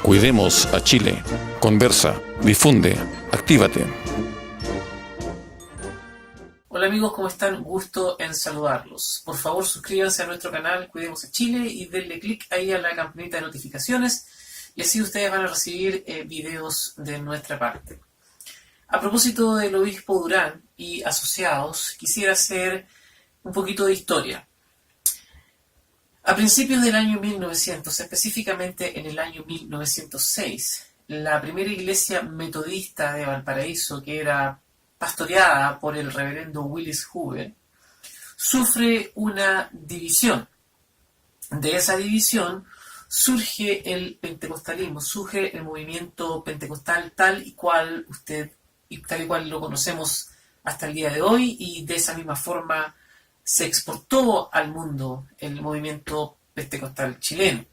Cuidemos a Chile. Conversa, difunde, actívate. Hola amigos, ¿cómo están? Gusto en saludarlos. Por favor, suscríbanse a nuestro canal Cuidemos a Chile y denle clic ahí a la campanita de notificaciones y así ustedes van a recibir videos de nuestra parte. A propósito del obispo Durán y asociados, quisiera hacer un poquito de historia. A principios del año 1900, específicamente en el año 1906, la primera iglesia metodista de Valparaíso, que era pastoreada por el reverendo Willis Hoover, sufre una división. De esa división surge el pentecostalismo, surge el movimiento pentecostal tal y cual lo conocemos hasta el día de hoy, y de esa misma forma se exportó al mundo el movimiento pentecostal chileno.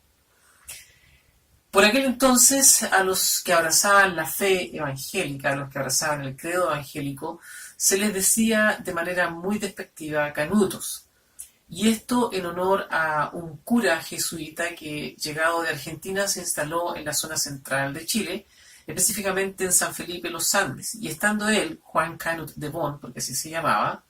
Por aquel entonces, a los que abrazaban la fe evangélica, a los que abrazaban el credo evangélico, se les decía de manera muy despectiva canutos. Y esto en honor a un cura jesuita que, llegado de Argentina, se instaló en la zona central de Chile, específicamente en San Felipe Los Andes. Y estando él, Juan Canut de Bon, porque así se llamaba,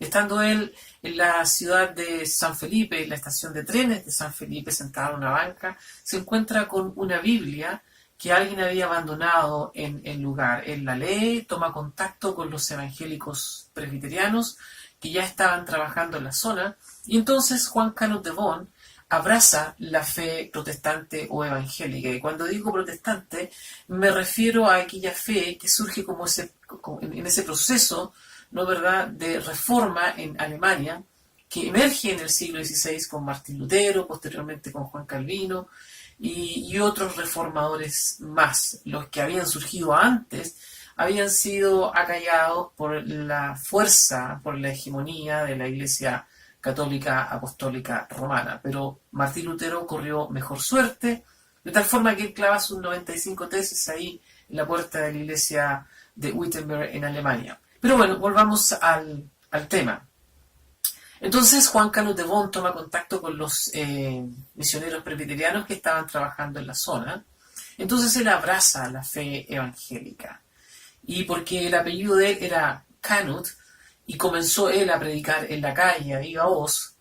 estando él en la ciudad de San Felipe, en la estación de trenes de San Felipe, sentado en una banca, se encuentra con una Biblia que alguien había abandonado en el lugar. Él la lee, toma contacto con los evangélicos presbiterianos que ya estaban trabajando en la zona, y entonces Juan Canut de Bon abraza la fe protestante o evangélica. Y cuando digo protestante, me refiero a aquella fe que surge en ese proceso, ¿no verdad?, de reforma en Alemania, que emerge en el siglo XVI con Martín Lutero, posteriormente con Juan Calvino y otros reformadores más. Los que habían surgido antes habían sido acallados por la fuerza, por la hegemonía de la Iglesia Católica Apostólica Romana. Pero Martín Lutero corrió mejor suerte, de tal forma que él clava sus 95 tesis ahí en la puerta de la iglesia de Wittenberg en Alemania. Pero bueno, volvamos al tema. Entonces Juan Canut de Bon toma contacto con los misioneros presbiterianos que estaban trabajando en la zona. Entonces él abraza la fe evangélica. Y porque el apellido de él era Canut, y comenzó él a predicar en la calle, a viva voz,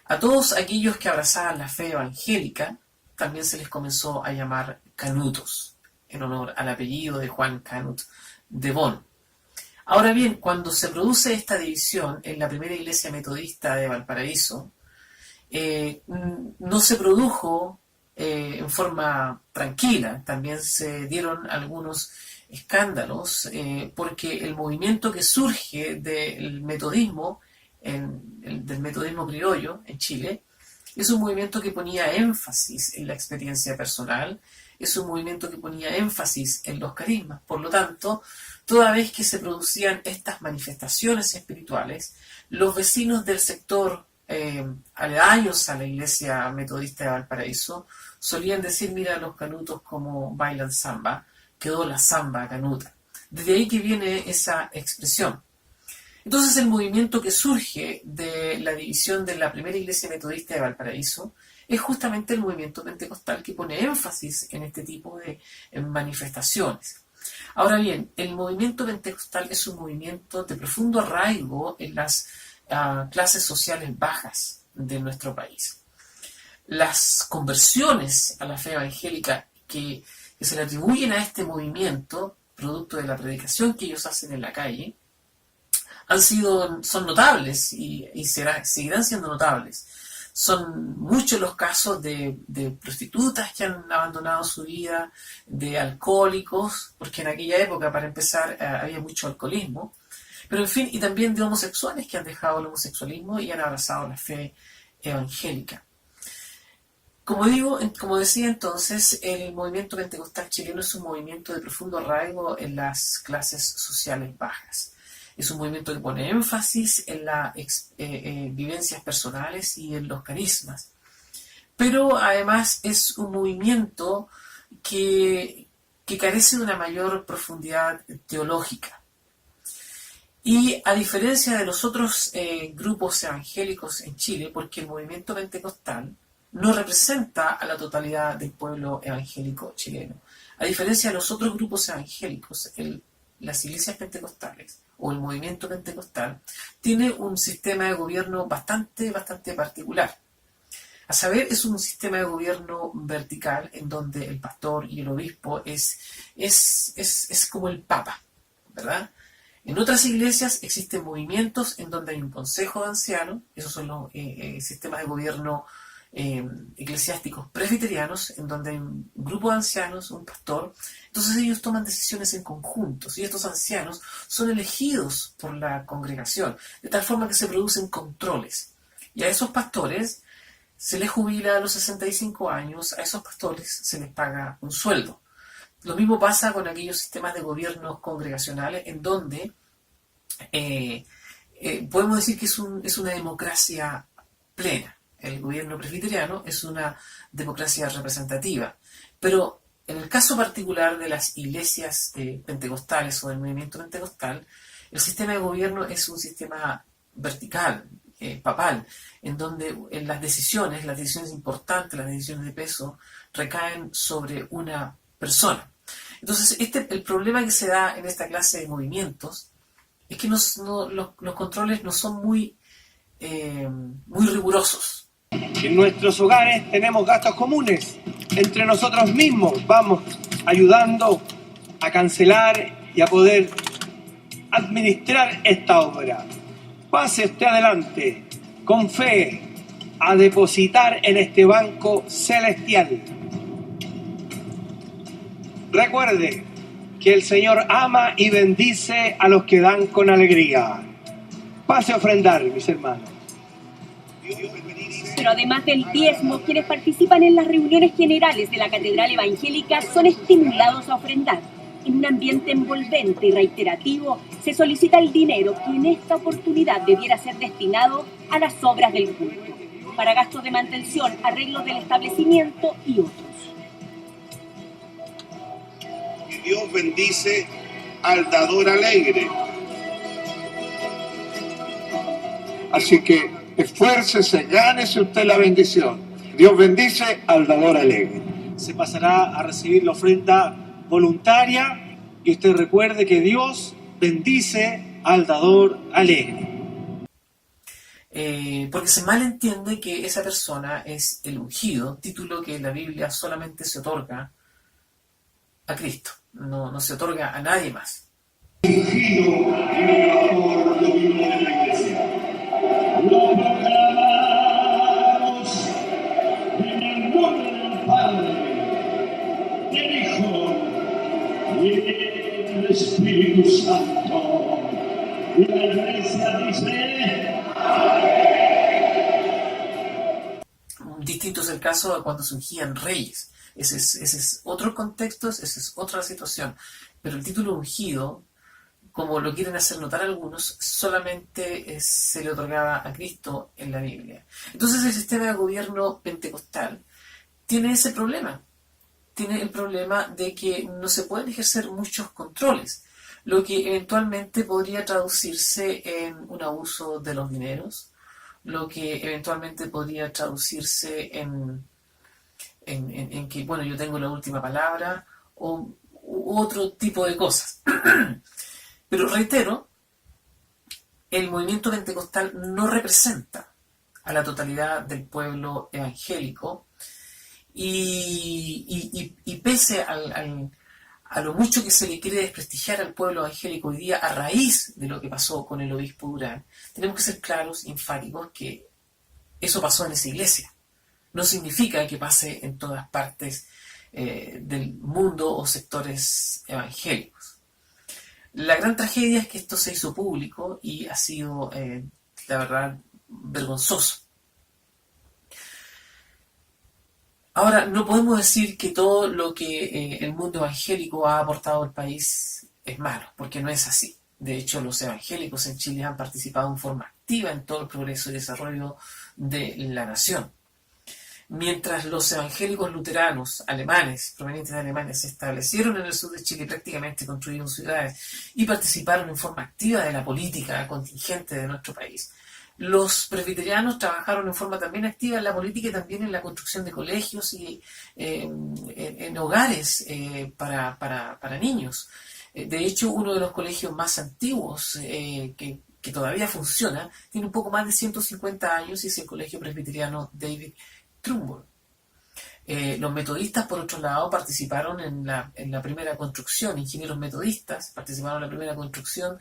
a todos aquellos que abrazaban la fe evangélica, también se les comenzó a llamar canutos, en honor al apellido de Juan Canut de Bon. Ahora bien, cuando se produce esta división en la primera iglesia metodista de Valparaíso, no se produjo en forma tranquila. También se dieron algunos escándalos porque el movimiento que surge del metodismo, del metodismo criollo en Chile, es un movimiento que ponía énfasis en la experiencia personal, es un movimiento que ponía énfasis en los carismas. Por lo tanto, toda vez que se producían estas manifestaciones espirituales, los vecinos del sector aledaños a la iglesia metodista de Valparaíso solían decir: mira los canutos como bailan samba, quedó la samba canuta. Desde ahí que viene esa expresión. Entonces el movimiento que surge de la división de la primera iglesia metodista de Valparaíso es justamente el movimiento pentecostal, que pone énfasis en este tipo de manifestaciones. Ahora bien, el movimiento pentecostal es un movimiento de profundo arraigo en las clases sociales bajas de nuestro país. Las conversiones a la fe evangélica que se le atribuyen a este movimiento, producto de la predicación que ellos hacen en la calle, son notables y seguirán siendo notables. Son muchos los casos de prostitutas que han abandonado su vida, de alcohólicos, porque en aquella época, para empezar, había mucho alcoholismo, pero en fin, y también de homosexuales que han dejado el homosexualismo y han abrazado la fe evangélica. Como decía entonces, el movimiento pentecostal chileno es un movimiento de profundo arraigo en las clases sociales bajas. Es un movimiento que pone énfasis en las vivencias personales y en los carismas. Pero además es un movimiento que carece de una mayor profundidad teológica. Y a diferencia de los otros grupos evangélicos en Chile, porque el movimiento pentecostal no representa a la totalidad del pueblo evangélico chileno. A diferencia de los otros grupos evangélicos, las iglesias pentecostales o el movimiento pentecostal tiene un sistema de gobierno bastante particular. A saber, es un sistema de gobierno vertical en donde el pastor y el obispo es como el papa, ¿verdad? En otras iglesias existen movimientos en donde hay un consejo de ancianos, esos son los sistemas de gobierno eclesiásticos presbiterianos, en donde hay un grupo de ancianos, un pastor, entonces ellos toman decisiones en conjunto, y estos ancianos son elegidos por la congregación, de tal forma que se producen controles. Y a esos pastores se les jubila a los 65 años, a esos pastores se les paga un sueldo. Lo mismo pasa con aquellos sistemas de gobiernos congregacionales en donde podemos decir que es una democracia plena. El gobierno presbiteriano es una democracia representativa. Pero en el caso particular de las iglesias pentecostales o del movimiento pentecostal, el sistema de gobierno es un sistema vertical, papal, en donde las decisiones importantes, las decisiones de peso, recaen sobre una persona. Entonces, el problema que se da en esta clase de movimientos es que los controles no son muy rigurosos. En nuestros hogares tenemos gastos comunes. Entre nosotros mismos vamos ayudando a cancelar y a poder administrar esta obra. Pase usted adelante, con fe, a depositar en este banco celestial. Recuerde que el Señor ama y bendice a los que dan con alegría. Pase a ofrendar, mis hermanos. Pero además del diezmo, quienes participan en las reuniones generales de la Catedral Evangélica son estimulados a ofrendar. En un ambiente envolvente y reiterativo, se solicita el dinero que en esta oportunidad debiera ser destinado a las obras del culto, para gastos de mantención, arreglos del establecimiento y otros. Y Dios bendice al dador alegre. Así que esfuércese, gánese usted la bendición. Dios bendice al dador alegre. Se pasará a recibir la ofrenda voluntaria y usted recuerde que Dios bendice al dador alegre. Porque se malentiende que esa persona es el ungido, título que en la Biblia solamente se otorga a Cristo, no se otorga a nadie más. Ungido en el amor divino de la iglesia. Lo proclamamos en el nombre del Padre, del Hijo y del Espíritu Santo. Y la iglesia dice... Distinto es el caso de cuando se ungían reyes. Ese es otro contexto, esa es otra situación. Pero el título ungido, como lo quieren hacer notar algunos, solamente se le otorgaba a Cristo en la Biblia. Entonces el sistema de gobierno pentecostal tiene ese problema. Tiene el problema de que no se pueden ejercer muchos controles, lo que eventualmente podría traducirse en un abuso de los dineros, lo que eventualmente podría traducirse en que, bueno, yo tengo la última palabra, u otro tipo de cosas. Pero reitero, el movimiento pentecostal no representa a la totalidad del pueblo evangélico y pese a lo mucho que se le quiere desprestigiar al pueblo evangélico hoy día a raíz de lo que pasó con el obispo Durán, tenemos que ser claros y enfáticos que eso pasó en esa iglesia. No significa que pase en todas partes del mundo o sectores evangélicos. La gran tragedia es que esto se hizo público y ha sido, la verdad, vergonzoso. Ahora, no podemos decir que todo lo que el mundo evangélico ha aportado al país es malo, porque no es así. De hecho, los evangélicos en Chile han participado en forma activa en todo el progreso y desarrollo de la nación. Mientras los evangélicos luteranos alemanes, provenientes de Alemania, se establecieron en el sur de Chile y prácticamente construyeron ciudades y participaron en forma activa de la política contingente de nuestro país, Los presbiterianos trabajaron en forma también activa en la política y también en la construcción de colegios y en hogares para niños. De hecho, uno de los colegios más antiguos que todavía funciona tiene un poco más de 150 años y es el Colegio Presbiteriano David Trumbull. Los metodistas, por otro lado, participaron en la primera construcción, ingenieros metodistas participaron en la primera construcción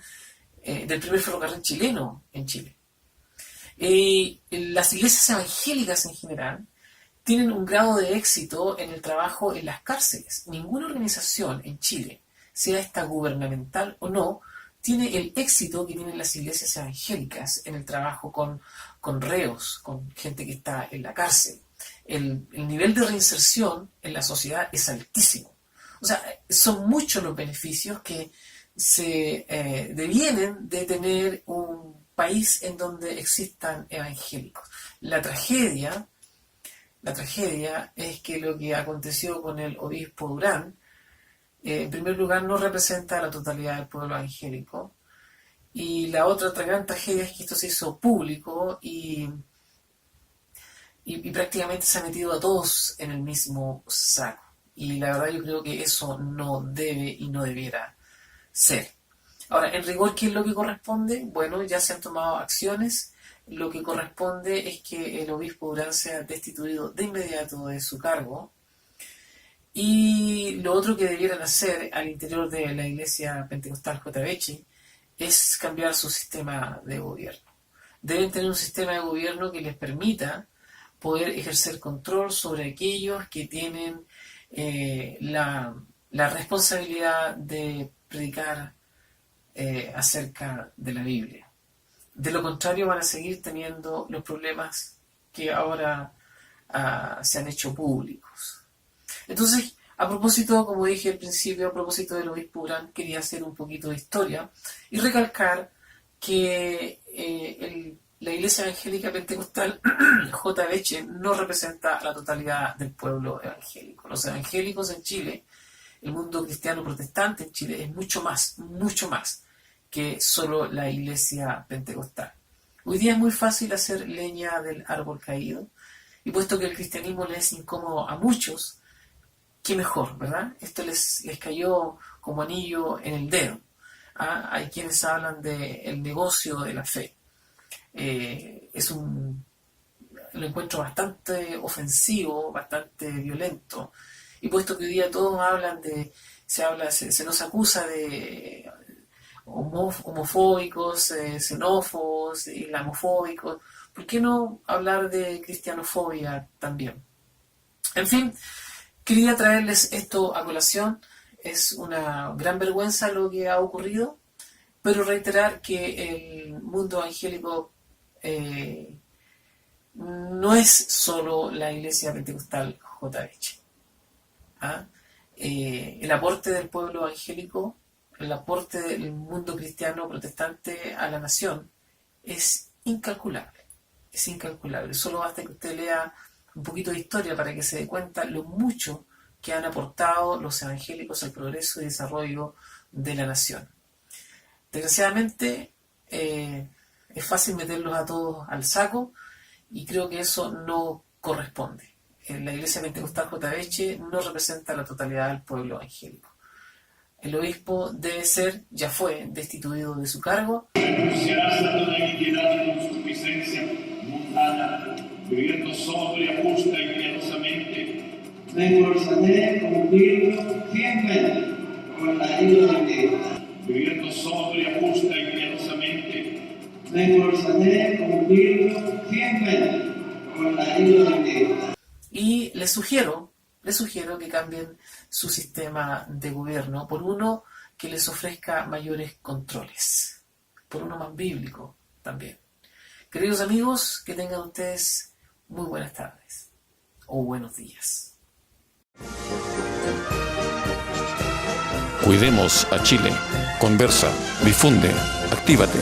del primer ferrocarril chileno en Chile. Las iglesias evangélicas en general tienen un grado de éxito en el trabajo en las cárceles. Ninguna organización en Chile, sea esta gubernamental o no, tiene el éxito que tienen las iglesias evangélicas en el trabajo con reos, con gente que está en la cárcel. El nivel de reinserción en la sociedad es altísimo. O sea, son muchos los beneficios que se devienen de tener un país en donde existan evangélicos. La tragedia es que lo que aconteció con el obispo Durán, en primer lugar, no representa a la totalidad del pueblo evangélico, y la otra gran tragedia es que esto se hizo público y prácticamente se ha metido a todos en el mismo saco. Y la verdad yo creo que eso no debe y no debiera ser. Ahora, en rigor, ¿qué es lo que corresponde? Bueno, ya se han tomado acciones. Lo que corresponde es que el obispo Durán sea destituido de inmediato de su cargo. Y lo otro que debieran hacer al interior de la iglesia pentecostal JBH es cambiar su sistema de gobierno. Deben tener un sistema de gobierno que les permita poder ejercer control sobre aquellos que tienen la responsabilidad de predicar acerca de la Biblia. De lo contrario, van a seguir teniendo los problemas que ahora se han hecho públicos. Entonces, a propósito, como dije al principio, a propósito del obispo Durán, quería hacer un poquito de historia y recalcar que la Iglesia Evangélica Pentecostal JBH no representa a la totalidad del pueblo evangélico. Los evangélicos en Chile, el mundo cristiano protestante en Chile, es mucho más que solo la Iglesia Pentecostal. Hoy día es muy fácil hacer leña del árbol caído, y puesto que el cristianismo les es incómodo a muchos, qué mejor, ¿verdad? Esto les cayó como anillo en el dedo. Hay quienes hablan del negocio de la fe. Lo encuentro bastante ofensivo, bastante violento. Y puesto que hoy día todos hablan se nos acusa de homofóbicos, xenófobos, islamofóbicos, ¿por qué no hablar de cristianofobia también? En fin, quería traerles esto a colación. Es una gran vergüenza lo que ha ocurrido, pero reiterar que el mundo evangélico no es solo la Iglesia Pentecostal JBH. El aporte del pueblo evangélico, el aporte del mundo cristiano protestante a la nación es incalculable. Es incalculable. Solo basta que usted lea un poquito de historia para que se dé cuenta lo mucho que han aportado los evangélicos al progreso y desarrollo de la nación. Desgraciadamente, es fácil meterlos a todos al saco y creo que eso no corresponde. La Iglesia Pentecostal JBH no representa la totalidad del pueblo evangélico. El obispo debe ser, ya fue, destituido de su cargo. Renunciarás a toda iniquidad y concupiscencia mundana, viviendo sobria, justa y piadosamente. Me esforzaré cumplirlo fielmente con la ayuda de Dios. Viviendo sobria, justa y piadosamente. Me esforzaré cumplirlo fielmente con la ayuda de Dios. Y les sugiero que cambien su sistema de gobierno por uno que les ofrezca mayores controles, por uno más bíblico también. Queridos amigos, que tengan ustedes muy buenas tardes o buenos días. Cuidemos a Chile. Conversa, difunde, actívate.